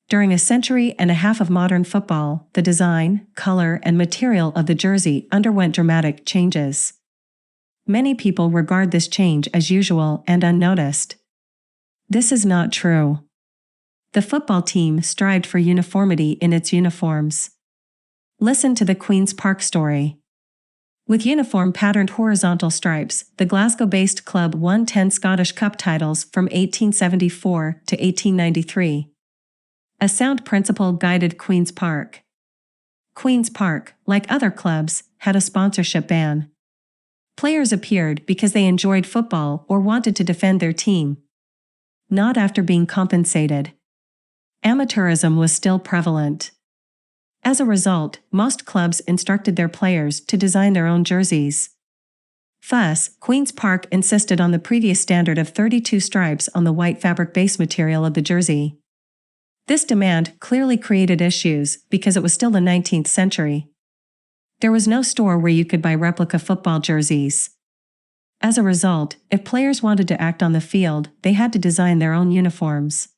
During a century and a half of modern football, the design, color, and material of the jersey underwent dramatic changes. Many people regard this change as usual and unnoticed. This is not true. The football team strived for uniformity in its uniforms. Listen to the Queen's Park story. With uniform-patterned horizontal stripes, the Glasgow-based club won 10 Scottish Cup titles from 1874 to 1893. A sound principle guided Queen's Park. Queen's Park, like other clubs, had a sponsorship ban. Players appeared because they enjoyed football or wanted to defend their team, not after being compensated. Amateurism was still prevalent. As a result, most clubs instructed their players to design their own jerseys. Thus, Queen's Park insisted on the previous standard of 32 stripes on the white fabric base material of the jersey. This demand clearly created issues because it was still the 19th century. There was no store where you could buy replica football jerseys. As a result, if players wanted to act on the field, they had to design their own uniforms.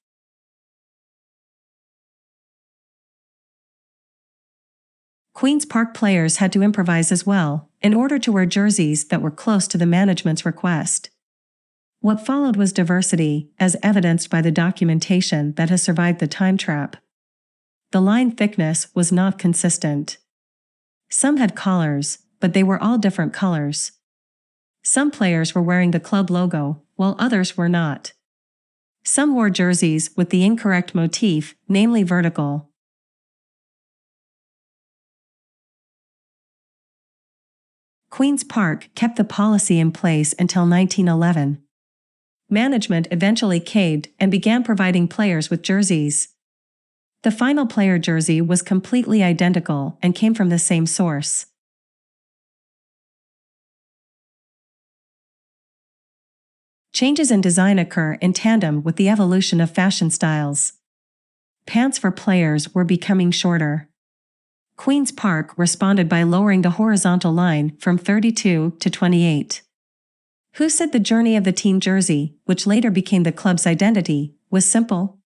Queen's Park players had to improvise as well, in order to wear jerseys that were close to the management's request. What followed was diversity, as evidenced by the documentation that has survived the time trap. The line thickness was not consistent. Some had collars, but they were all different colors. Some players were wearing the club logo, while others were not. Some wore jerseys with the incorrect motif, namely vertical. Queen's Park kept the policy in place until 1911. Management eventually caved and began providing players with jerseys. The final player jersey was completely identical and came from the same source. Changes in design occur in tandem with the evolution of fashion styles. Pants for players were becoming shorter. Queen's Park responded by lowering the horizontal line from 32 to 28. Who said the journey of the team jersey, which later became the club's identity, was simple?